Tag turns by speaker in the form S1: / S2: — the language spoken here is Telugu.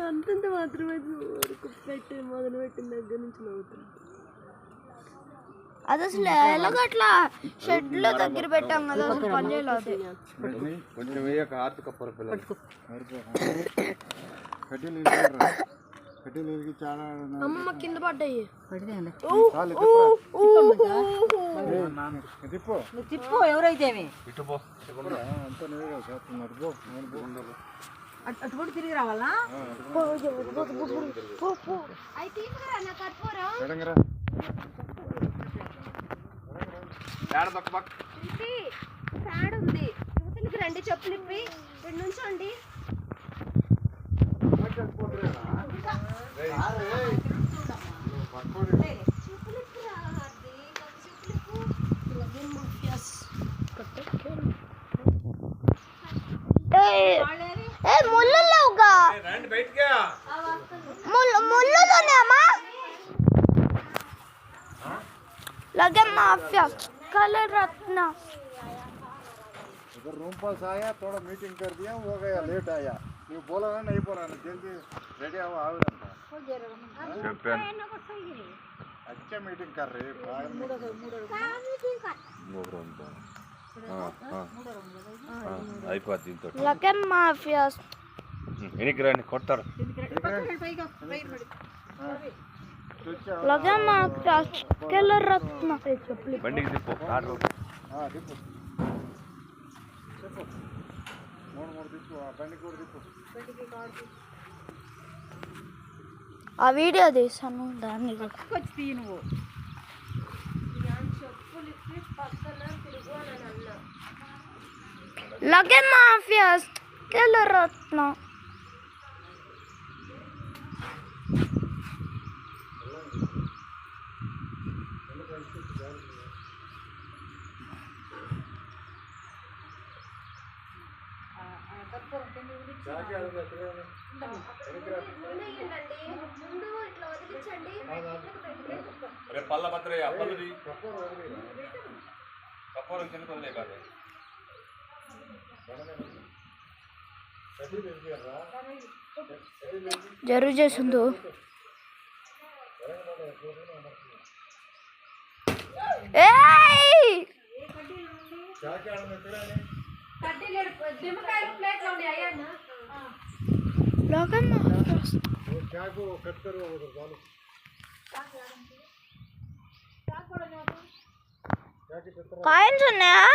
S1: అంతంత మాత్రమే పెట్టి మొదలు పెట్టిన దగ్గర నుంచి నవ్వుతుంది. అది అసలు ఎలాగట్లా షెడ్లో దగ్గర పెట్టాం కదా, అసలు పని చేయలేదు. అమ్మ కింద పడ్డాయి.
S2: తిప్పు ఎవరైతే అటు కూడా తిరిగి రావాలా?
S1: ఉంది యువతలకి రండి, చెప్పులు ఇప్పి రెండు నుంచోండి. लगे माफिया कलर रत्ना
S3: इधर रूम पास आया, थोड़ा मीटिंग कर दिया, हो गया, लेट आया. ये बोला ना नहीं बोला ना, जल्दी रेडी आओ आओ ना. अच्छा मीटिंग कर रहे हैं. అయిపోతుంది.
S1: लगे माफिया
S3: ఎనికి రండి కొడతారు.
S1: लगे माफिया कलर रत्ना
S3: బండికి తిప్పు కారు. తిప్పు మూడు తిప్పు, బండికి కూడా తిప్పు.
S1: ఆ వీడియో తీసాను దాన్ని
S2: వచ్చి నువ్వు
S1: लगे माफिया कलर रत्ना
S3: పళ్ళ భద్రయ్య పళ్ళది కప్పూరం చిన్న పల్లె కాదు.
S1: జరుగు చేసిందో కాయిన్స్ ఉన్నాయా?